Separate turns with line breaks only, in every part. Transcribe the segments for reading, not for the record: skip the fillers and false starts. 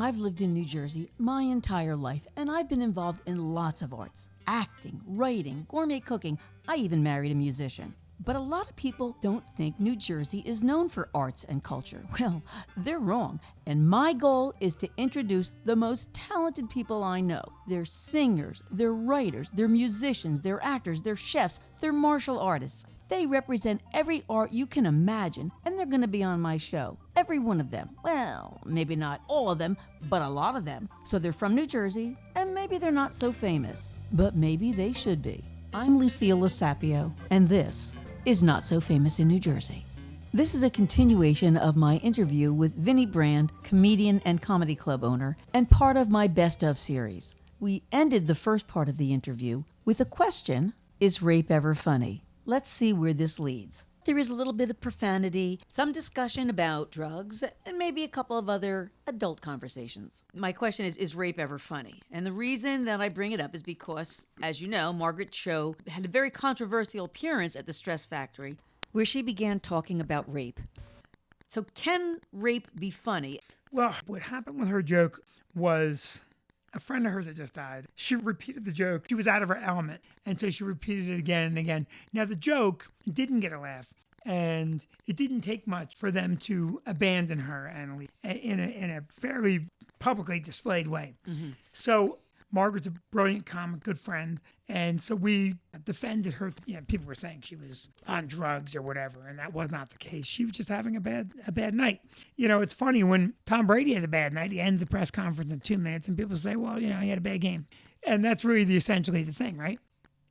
I've lived in New Jersey my entire life, and I've been involved in lots of arts. Acting, writing, gourmet cooking. I even married a musician. But a lot of people don't think New Jersey is known for arts and culture. Well, they're wrong. And my goal is to introduce the most talented people I know. They're singers, they're writers, they're musicians, they're actors, they're chefs, they're martial artists. They represent every art you can imagine, and they're going to be on my show. Every one of them. Well, maybe not all of them, but a lot of them. So they're from New Jersey, and maybe they're not so famous. But maybe they should be. I'm Lucille Lasapio, and this is Not So Famous in New Jersey. This is a continuation of my interview with Vinnie Brand, comedian and comedy club owner, and part of my Best Of series. We ended the first part of the interview with a question, is rape ever funny? Let's see where this leads. There is a little bit of profanity, some discussion about drugs, and maybe a couple of other adult conversations. My question is rape ever funny? And the reason that I bring it up is because, as you know, Margaret Cho had a very controversial appearance at the Stress Factory where she began talking about rape. So can rape be funny?
Well, what happened with her joke was a friend of hers that just died. She repeated the joke. She was out of her element. And so she repeated it again and again. Now, the joke didn't get a laugh. And it didn't take much for them to abandon her and leave in a fairly publicly displayed way. Mm-hmm. So Margaret's a brilliant comic, good friend. And so we defended her. You know, people were saying she was on drugs or whatever, and that was not the case. She was just having a bad night. You know, it's funny when Tom Brady has a bad night, he ends the press conference in 2 minutes, and people say, well, you know, he had a bad game. And that's really essentially the thing, right?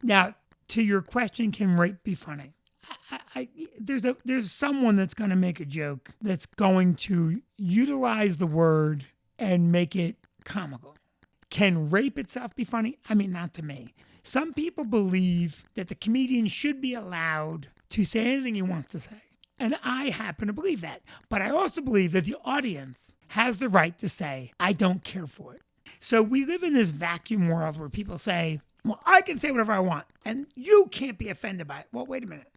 Now, to your question, can rape be funny? There's someone that's going to make a joke that's going to utilize the word and make it comical. Can rape itself be funny? I mean, not to me. Some people believe that the comedian should be allowed to say anything he wants to say. And I happen to believe that. But I also believe that the audience has the right to say, I don't care for it. So we live in this vacuum world where people say, well, I can say whatever I want, and you can't be offended by it. Well, wait a minute.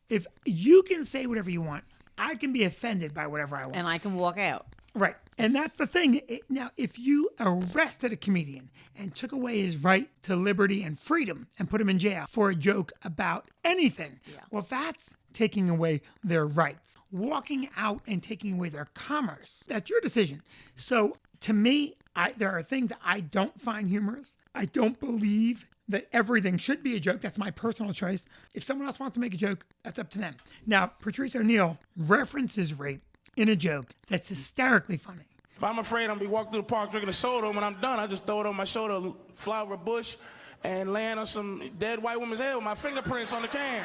If you can say whatever you want, I can be offended by whatever I want.
And I can walk out.
Right. And that's the thing. Now, if you arrested a comedian and took away his right to liberty and freedom and put him in jail for a joke about anything, well, that's taking away their rights. Walking out and taking away their commerce, that's your decision. So to me, there are things that I don't find humorous. I don't believe that everything should be a joke. That's my personal choice. If someone else wants to make a joke, that's up to them. Now, Patrice O'Neal references rape in a joke that's hysterically funny.
If I'm afraid I'm going to be walking through the park drinking a soda, when I'm done, I just throw it on my shoulder, fly over a bush, and land on some dead white woman's head with my fingerprints on the can.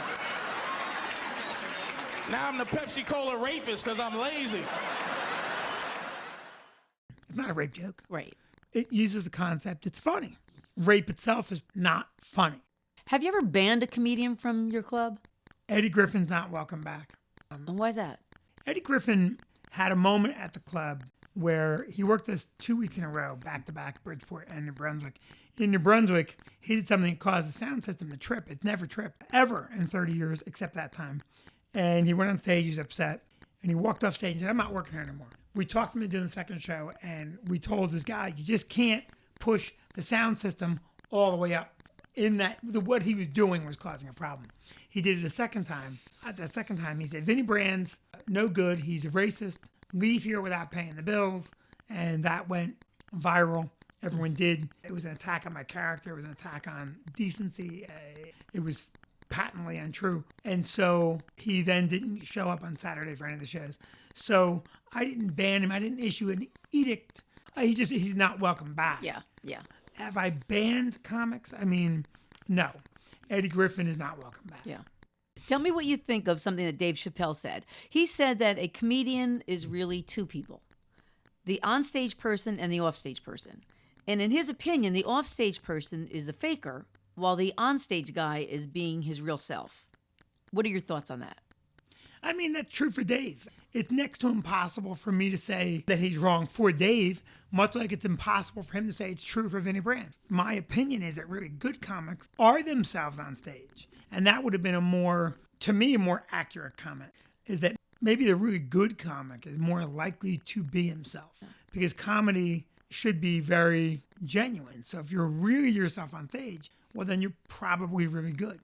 Now I'm the Pepsi-Cola rapist because I'm lazy.
It's not a rape joke.
Right.
It uses the concept. It's funny. Rape itself is not funny.
Have you ever banned a comedian from your club?
Eddie Griffin's not welcome back.
And why is that?
Eddie Griffin had a moment at the club where he worked us 2 weeks in a row, back-to-back, Bridgeport and New Brunswick. In New Brunswick, he did something that caused the sound system to trip. It's never tripped, ever, in 30 years, except that time. And he went on stage, he was upset, and he walked off stage and said, I'm not working here anymore. We talked him into the second show, and we told this guy, you just can't push the sound system all the way up. In that, what he was doing was causing a problem. He did it a second time. At the second time, he said, Vinnie Brand's no good. He's a racist. Leave here without paying the bills. And that went viral. Everyone did. It was an attack on my character. It was an attack on decency. It was patently untrue. And so he then didn't show up on Saturday for any of the shows. So I didn't ban him. I didn't issue an edict. He's not welcome back.
Yeah.
Have I banned comics? I mean, no. Eddie Griffin is not welcome back.
Yeah. Tell me what you think of something that Dave Chappelle said. He said that a comedian is really two people, the onstage person and the offstage person. And in his opinion, the offstage person is the faker, while the onstage guy is being his real self. What are your thoughts on that?
I mean, that's true for Dave. It's next to impossible for me to say that he's wrong for Dave, much like it's impossible for him to say it's true for Vinnie Brand. My opinion is that really good comics are themselves on stage. And that would have been a more accurate comment, is that maybe the really good comic is more likely to be himself. Because comedy should be very genuine. So if you're really yourself on stage, well, then you're probably really good.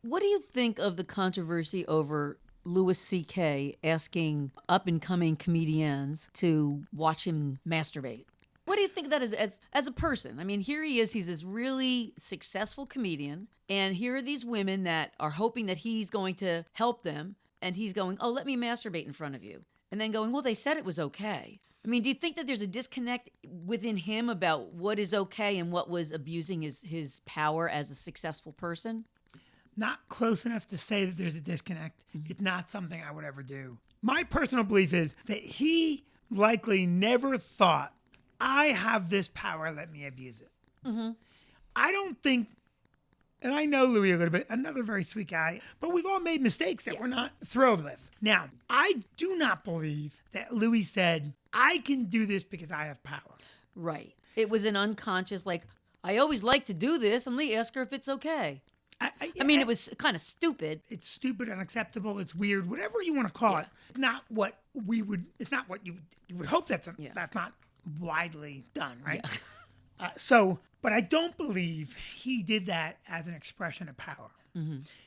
What do you think of the controversy over Louis C.K. asking up-and-coming comedians to watch him masturbate? What do you think of that as a person? I mean, here he is. He's this really successful comedian, and here are these women that are hoping that he's going to help them, and he's going, oh, let me masturbate in front of you. And then going, well, they said it was okay. I mean, do you think that there's a disconnect within him about what is okay and what was abusing his power as a successful person?
Not close enough to say that there's a disconnect. It's not something I would ever do. My personal belief is that he likely never thought, I have this power, let me abuse it. I don't think, and I know Louis a little bit, another very sweet guy, but we've all made mistakes that we're not thrilled with. Now, I do not believe that Louis said, I can do this because I have power.
Right. It was an unconscious, like, I always like to do this, and let me ask her if it's okay. I mean, it was kind of stupid.
It's stupid, unacceptable, it's weird, whatever you want to call it. It's not what it's not what you would hope that's not widely done, right? Yeah. But I don't believe he did that as an expression of power.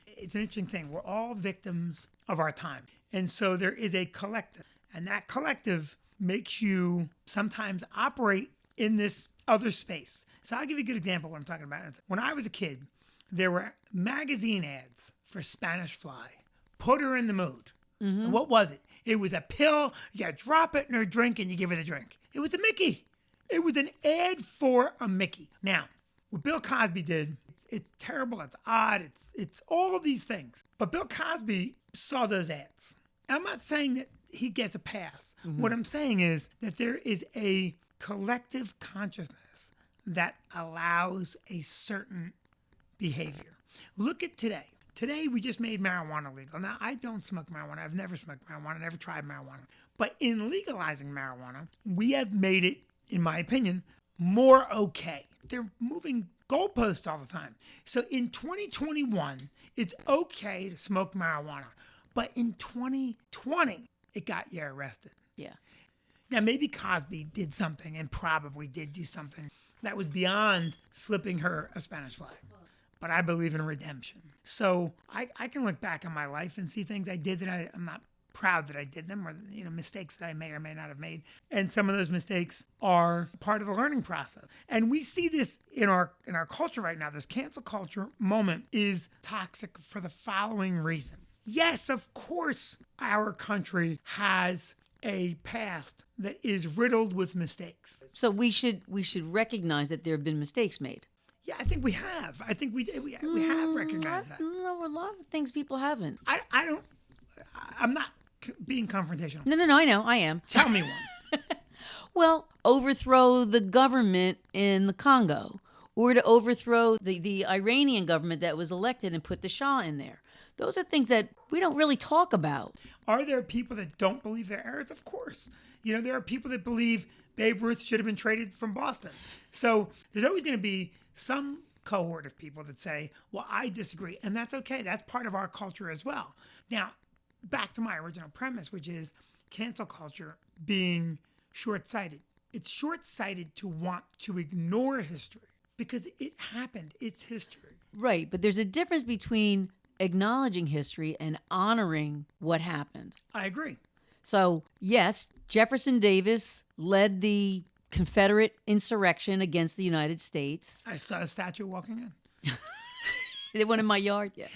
It's an interesting thing. We're all victims of our time. And so there is a collective, and that collective makes you sometimes operate in this other space. So I'll give you a good example of what I'm talking about. When I was a kid, there were magazine ads for Spanish Fly. Put her in the mood. And what was it? It was a pill. You drop it in her drink and you give her the drink. It was a Mickey. It was an ad for a Mickey. Now, what Bill Cosby did, it's terrible. It's odd. It's all of these things. But Bill Cosby saw those ads. I'm not saying that he gets a pass. What I'm saying is that there is a collective consciousness that allows a certain behavior. Look at today. Today, we just made marijuana legal. Now, I don't smoke marijuana. I've never smoked marijuana, never tried marijuana. But in legalizing marijuana, we have made it, in my opinion, more okay. They're moving goalposts all the time. So in 2021, it's okay to smoke marijuana. But in 2020, it got you arrested.
Yeah.
Now, maybe Cosby did something and probably did do something that was beyond slipping her a Spanish Fly. But I believe in redemption. So I can look back on my life and see things I did that I'm not proud that I did them, or mistakes that I may or may not have made. And some of those mistakes are part of the learning process. And we see this in our culture right now. This cancel culture moment is toxic for the following reason. Yes, of course, our country has a past that is riddled with mistakes.
So we should recognize that there have been mistakes made.
Yeah, I think we have. I think we have recognized that.
No, a lot of things people haven't.
I'm not being confrontational.
No, I know, I am.
Tell me one.
Well, overthrow the government in the Congo, or to overthrow the Iranian government that was elected and put the Shah in there. Those are things that we don't really talk about.
Are there people that don't believe their errors? Of course. There are people that believe Babe Ruth should have been traded from Boston. So there's always going to be some cohort of people that say, well, I disagree. And that's okay. That's part of our culture as well. Now, back to my original premise, which is cancel culture being short-sighted. It's short-sighted to want to ignore history because it happened. It's history.
Right. But there's a difference between acknowledging history and honoring what happened.
I agree. So,
yes, Jefferson Davis led the Confederate insurrection against the United States.
I saw a statue walking in.
They went in my yard, yeah.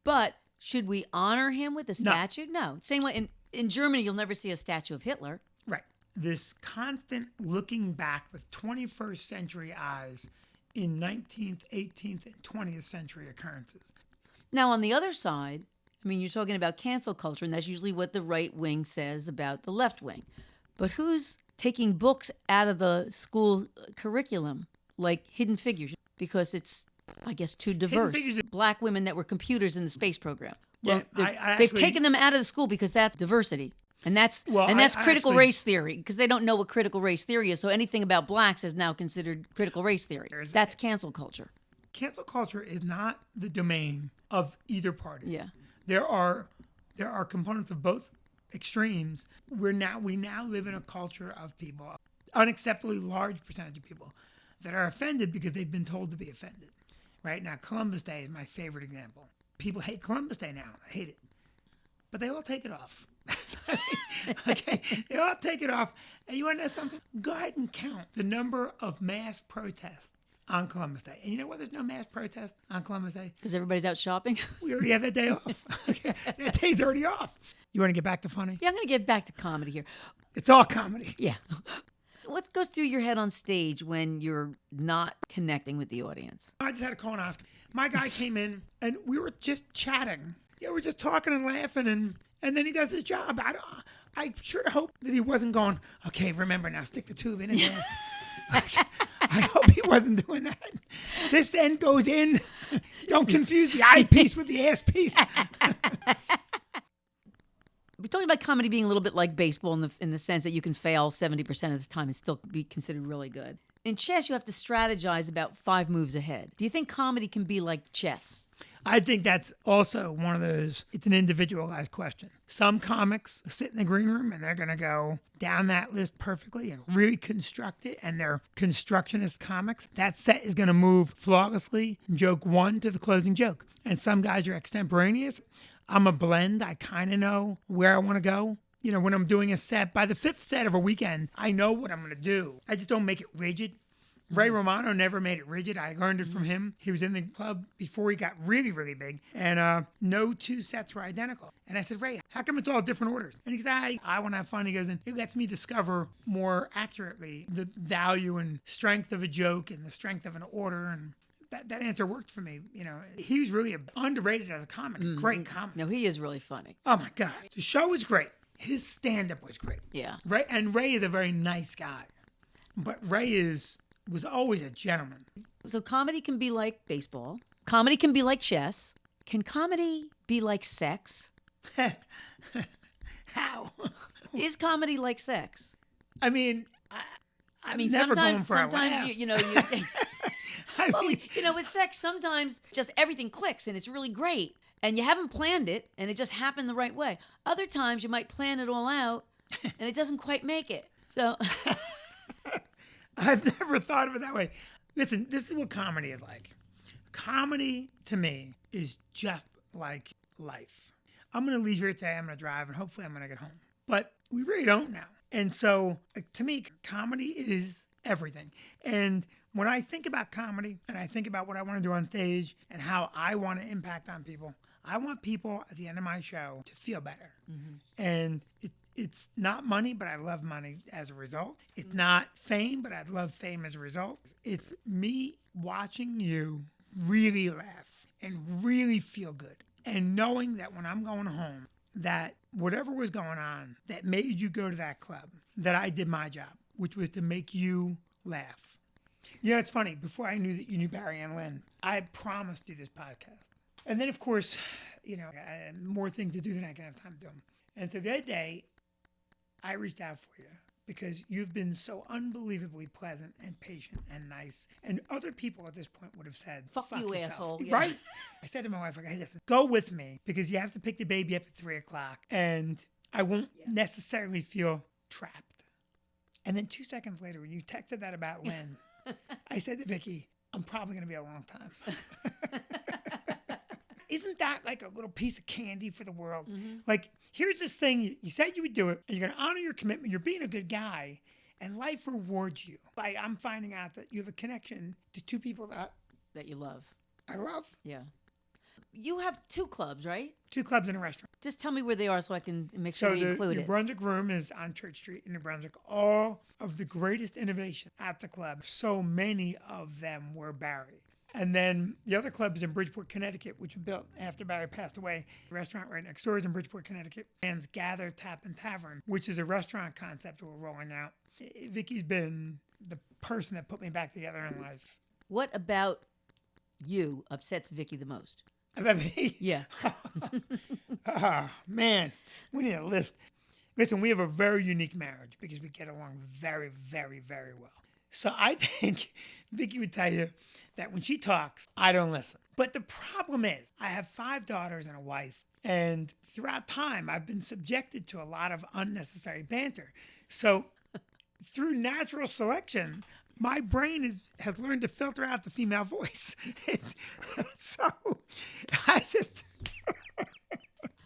But should we honor him with a statue? No. Same way in Germany, you'll never see a statue of Hitler.
Right. This constant looking back with 21st century eyes in 19th, 18th, and 20th century occurrences.
Now, on the other side, I mean, you're talking about cancel culture, and that's usually what the right wing says about the left wing. But who's taking books out of the school curriculum, like Hidden Figures, because it's, I guess, too diverse? Black women that were computers in the space program. Well, they've taken them out of the school because that's diversity. And that's critical race theory, because they don't know what critical race theory is. So anything about blacks is now considered critical race theory. That's cancel culture.
Cancel culture is not the domain of either party.
Yeah.
There are components of both extremes. We now live in a culture of people unacceptably large percentage of people that are offended because they've been told to be offended. Right now, Columbus Day is my favorite example. People hate Columbus Day now. I hate it. But they all take it off. Okay? They all take it off. And you want to know something? Go ahead and count the number of mass protests on Columbus Day. And you know why there's no mass protest on Columbus Day?
Because everybody's out shopping.
We already have that day off. Okay? That day's already off. You want to get back to funny?
Yeah, I'm going to get back to comedy here.
It's all comedy.
Yeah. What goes through your head on stage when you're not connecting with the audience?
I just had a colonoscopy. My guy came in and we were just chatting. Yeah, we're just talking and laughing, and then he does his job. I sure hope that he wasn't going, okay, remember now, stick the tube in his ass. I hope he wasn't doing that. This end goes in. Don't confuse the eyepiece with the ass piece.
We're talking about comedy being a little bit like baseball in the sense that you can fail 70% of the time and still be considered really good. In chess, you have to strategize about 5 moves ahead. Do you think comedy can be like chess?
I think that's also one of those, it's an individualized question. Some comics sit in the green room and they're going to go down that list perfectly and really construct it, and they're constructionist comics. That set is going to move flawlessly, joke 1 to the closing joke. And some guys are extemporaneous. I'm a blend. I kind of know where I want to go. You know, when I'm doing a set, by the 5th set of a weekend, I know what I'm going to do. I just don't make it rigid. Ray Romano never made it rigid. I learned it from him. He was in the club before he got really, really big. And no 2 sets were identical. And I said, Ray, how come it's all different orders? And he said, I want to have fun. He goes, and it lets me discover more accurately the value and strength of a joke and the strength of an order. And that answer worked for me. You know, he was really underrated as a comic. Great comic.
No, he is really funny.
Oh, my God. The show was great. His stand-up was great.
Yeah.
Ray is a very nice guy. But Ray was always a gentleman.
So comedy can be like baseball. Comedy can be like chess. Can comedy be like sex?
How?
Is comedy like sex?
I mean,
I mean,
never going
sometimes,
for a laugh.
you
I mean,
with sex, sometimes just everything clicks and it's really great. And you haven't planned it and it just happened the right way. Other times you might plan it all out and it doesn't quite make it. So
I've never thought of it that way. Listen, this is what comedy is like. Comedy, to me, is just like life. I'm going to leave here today. I'm going to drive, and hopefully I'm going to get home. But we really don't now. And so, to me, comedy is everything. And when I think about comedy, and I think about what I want to do on stage and how I want to impact on people, I want people at the end of my show to feel better. Mm-hmm. And it's not money, but I love money as a result. It's not fame, but I love fame as a result. It's me watching you really laugh and really feel good. And knowing that when I'm going home, that whatever was going on that made you go to that club, that I did my job, which was to make you laugh. You know, it's funny. Before I knew that you knew Barry and Lynn, I had promised you this podcast. And then, of course, you know, I had more things to do than I can have time to do them. And so the other day, I reached out for you because you've been so unbelievably pleasant and patient and nice. And other people at this point would have said, fuck you, yourself.
Asshole. Yeah.
Right? I said to my wife, hey, listen, go with me because you have to pick the baby up at 3 o'clock and I won't necessarily feel trapped. And then 2 seconds later, when you texted that about Lynn, I said to Vicky, I'm probably going to be a long time. Isn't that like a little piece of candy for the world? Mm-hmm. Like, here's this thing. You said you would do it, and you're going to honor your commitment. You're being a good guy, and life rewards you. I'm finding out that you have a connection to 2 people
that you love.
I love.
Yeah. You have 2 clubs, right?
2 clubs and a restaurant.
Just tell me where they are so I can make sure we include
the
it.
New Brunswick Room is on Church Street in New Brunswick. All of the greatest innovation at the club, so many of them were Barry. And then the other club is in Bridgeport, Connecticut, which was built after Barry passed away. The restaurant right next door is in Bridgeport, Connecticut. And Gather Tap and Tavern, which is a restaurant concept we're rolling out. Vicky's been the person that put me back together in life.
What about you upsets Vicky the most?
About me?
Yeah.
Oh, man. We need a list. Listen, we have a very unique marriage because we get along very, very, very well. So I think Vicky would tell you that when she talks, I don't listen. But the problem is, I have 5 daughters and a wife, and throughout time, I've been subjected to a lot of unnecessary banter. So through natural selection, my brain has learned to filter out the female voice. So I just,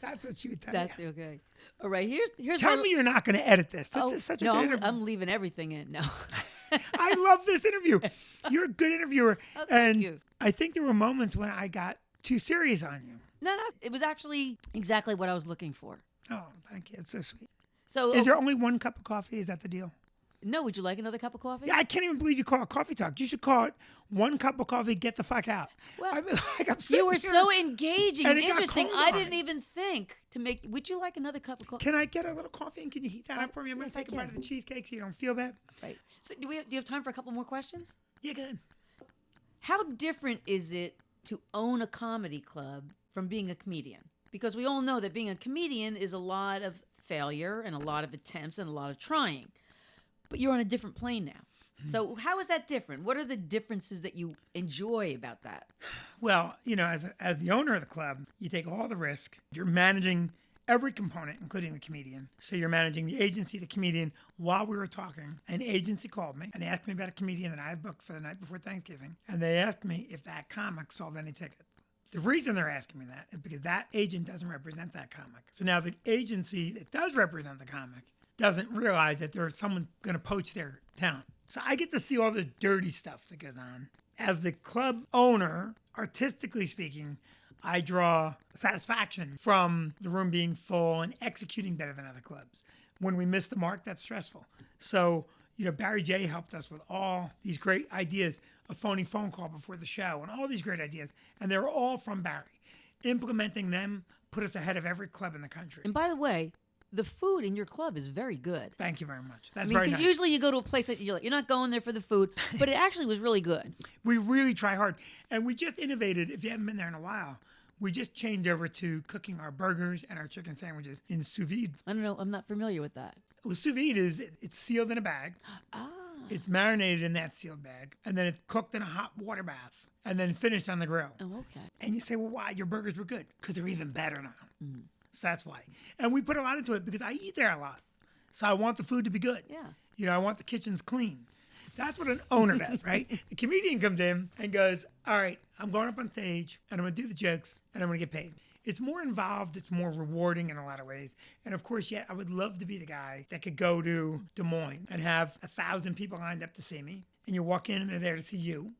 that's what she would tell
That's
you.
okay. All right, here's
Tell
my-
me you're not going to edit this. This is such a
no,
good interview.
I'm leaving everything in. No.
I love this interview. You're a good interviewer.
Oh, thank
and
you.
I think there were moments when I got too serious on you.
No, it was actually exactly what I was looking for.
Oh, thank you. It's so sweet.
So
Is there only one cup of coffee? Is that the deal?
No, would you like another cup of coffee?
Yeah, I can't even believe you call it coffee talk. You should call it one cup of coffee, get the fuck out.
Well,
I mean, like, I'm
You
sitting
were
here,
so engaging
and
and
it got
interesting.
cold
I
on
didn't
me.
even think to make. Would you like another cup of coffee?
Can I get a little coffee and can you heat that up for me? I'm
yes,
going
I
to take a bite
can.
of the cheesecake so you don't feel bad.
Right. So do you have time for a couple more questions?
Yeah, good.
How different is it to own a comedy club from being a comedian? Because we all know that being a comedian is a lot of failure and a lot of attempts and a lot of trying. But you're on a different plane now. So how is that different? What are the differences that you enjoy about that?
Well, you know, as the owner of the club, you take all the risk. You're managing every component, including the comedian. So you're managing the agency, the comedian. While we were talking, an agency called me and asked me about a comedian that I had booked for the night before Thanksgiving. And they asked me if that comic sold any tickets. The reason they're asking me that is because that agent doesn't represent that comic. So now the agency that does represent the comic doesn't realize that there's someone going to poach their talent. So I get to see all the dirty stuff that goes on. As the club owner, artistically speaking, I draw satisfaction from the room being full and executing better than other clubs. When we miss the mark, that's stressful. So, you know, Barry J helped us with all these great ideas, a phony phone call before the show, and all these great ideas. And they were all from Barry. Implementing them put us ahead of every club in the country.
And by the way, the food in your club is very good.
Thank you very much. That's
I mean,
very
'cause
nice.
usually you go to a place that you're not going there for the food, but it actually was really good.
We really try hard. And we just innovated. If you haven't been there in a while, we just changed over to cooking our burgers and our chicken sandwiches in sous vide.
I don't know. I'm not familiar with that.
Well, sous vide is it's sealed in a bag.
Ah.
It's marinated in that sealed bag. And then it's cooked in a hot water bath. And then finished on the grill.
Oh, okay.
And you say, well, why? Your burgers were good. Because they're even better now. So that's why. And we put a lot into it because I eat there a lot. So I want the food to be good.
Yeah.
You know, I want the kitchens clean. That's what an owner does, right? The comedian comes in and goes, all right, I'm going up on stage and I'm going to do the jokes and I'm going to get paid. It's more involved. It's more rewarding in a lot of ways. And of course, I would love to be the guy that could go to Des Moines and have 1,000 people lined up to see me. And you walk in and they're there to see you.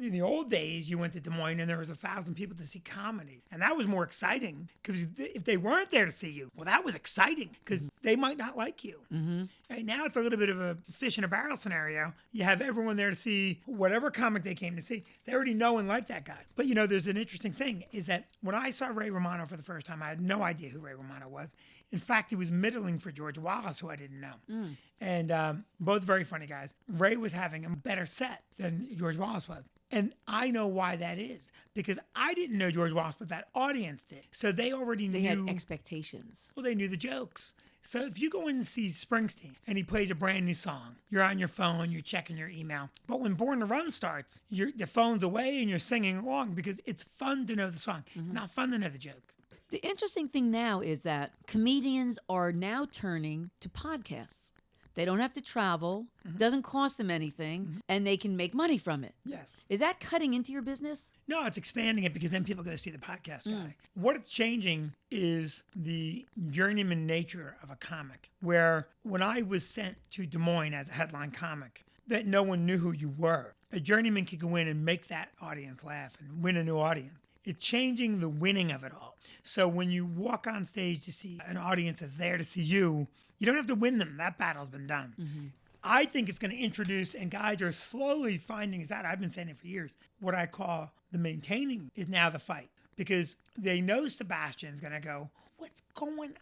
In the old days, you went to Des Moines and there was 1,000 people to see comedy. And that was more exciting because if they weren't there to see you, well, that was exciting because they might not like you. Mm-hmm. Right now, it's a little bit of a fish in a barrel scenario. You have everyone there to see whatever comic they came to see. They already know and like that guy. But, you know, there's an interesting thing is that when I saw Ray Romano for the first time, I had no idea who Ray Romano was. In fact, he was middling for George Wallace, who I didn't know. And both very funny guys. Ray was having a better set than George Wallace was. And I know why that is, because I didn't know George Wallace, but that audience did. So they already
They
knew.
had expectations.
Well, they knew the jokes. So if you go in and see Springsteen and he plays a brand new song, you're on your phone, you're checking your email. But when Born to Run starts, the phone's away and you're singing along because it's fun to know the song, not fun to know the joke.
The interesting thing now is that comedians are now turning to podcasts. They don't have to travel, doesn't cost them anything, and they can make money from it.
Yes.
Is that cutting into your business?
No, it's expanding it because then people go to see the podcast guy. What it's changing is the journeyman nature of a comic, where when I was sent to Des Moines as a headline comic, that no one knew who you were. A journeyman could go in and make that audience laugh and win a new audience. It's changing the winning of it all. So when you walk on stage to see an audience that's there to see you, you don't have to win them. That battle's been done. I think it's going to introduce, and guys are slowly finding this out. I've been saying it for years. What I call the maintaining is now the fight. Because they know Sebastian's going to go, what's going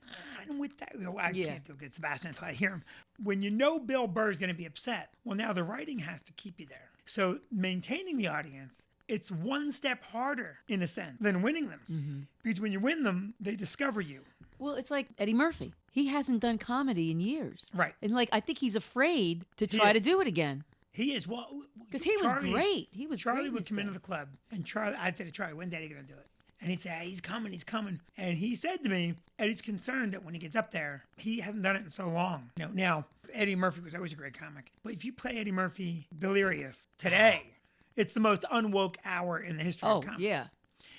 on with that? I can't do a good Sebastian until I hear him. When you know Bill Burr's going to be upset, well, now the writing has to keep you there. So maintaining the audience, it's one step harder, in a sense, than winning them. Because when you win them, they discover you.
Well, it's like Eddie Murphy. He hasn't done comedy in years.
Right.
And I think he's afraid to try to do it again.
He is. Well,
Because he was great. He was
Charlie
great in
would
his
come into
day.
the club, and I'd say to Charlie, when day are you going to do it? And he'd say, hey, he's coming. And he said to me, Eddie's concerned that when he gets up there, he hasn't done it in so long. Now, Eddie Murphy was always a great comic. But if you play Eddie Murphy Delirious today, it's the most unwoke hour in the history of comedy.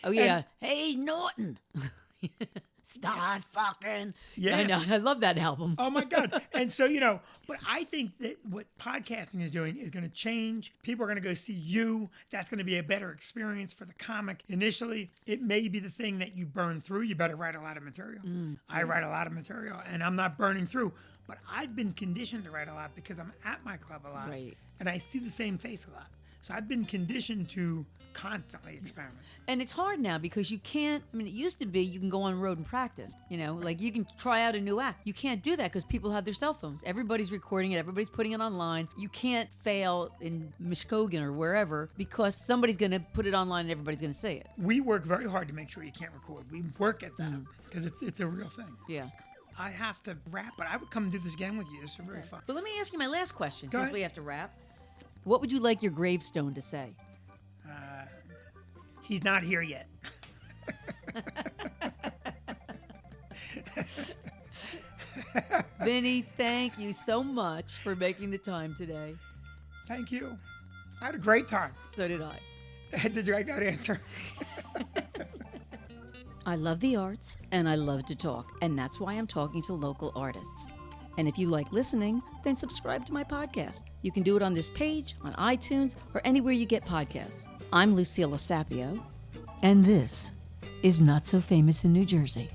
Oh, yeah. Hey, Norton. Start fucking.
Yeah.
I know. I love that album.
Oh, my God. And so, but I think that what podcasting is doing is going to change. People are going to go see you. That's going to be a better experience for the comic. Initially, it may be the thing that you burn through. You better write a lot of material. I write a lot of material, and I'm not burning through. But I've been conditioned to write a lot because I'm at my club a lot.
Right.
And I see the same face a lot. So I've been conditioned to constantly experiment.
And it's hard now because you can't, it used to be you can go on the road and practice, like you can try out a new act. You can't do that because people have their cell phones. Everybody's recording it. Everybody's putting it online. You can't fail in Muskogee or wherever because somebody's going to put it online and everybody's going to see it.
We work very hard to make sure you can't record. We work at that because it's a real thing.
Yeah.
I have to wrap, but I would come and do this again with you. This is very fun.
But let me ask you my last question
Go
since
ahead.
we have to wrap. What would you like your gravestone to say?
He's not here yet.
Vinnie, thank you so much for making the time today.
Thank you. I had a great time.
So did I.
Did you like that answer?
I love the arts and I love to talk, and that's why I'm talking to local artists. And if you like listening, then subscribe to my podcast. You can do it on this page, on iTunes, or anywhere you get podcasts. I'm Lucilla Sapio, and this is Not So Famous in New Jersey.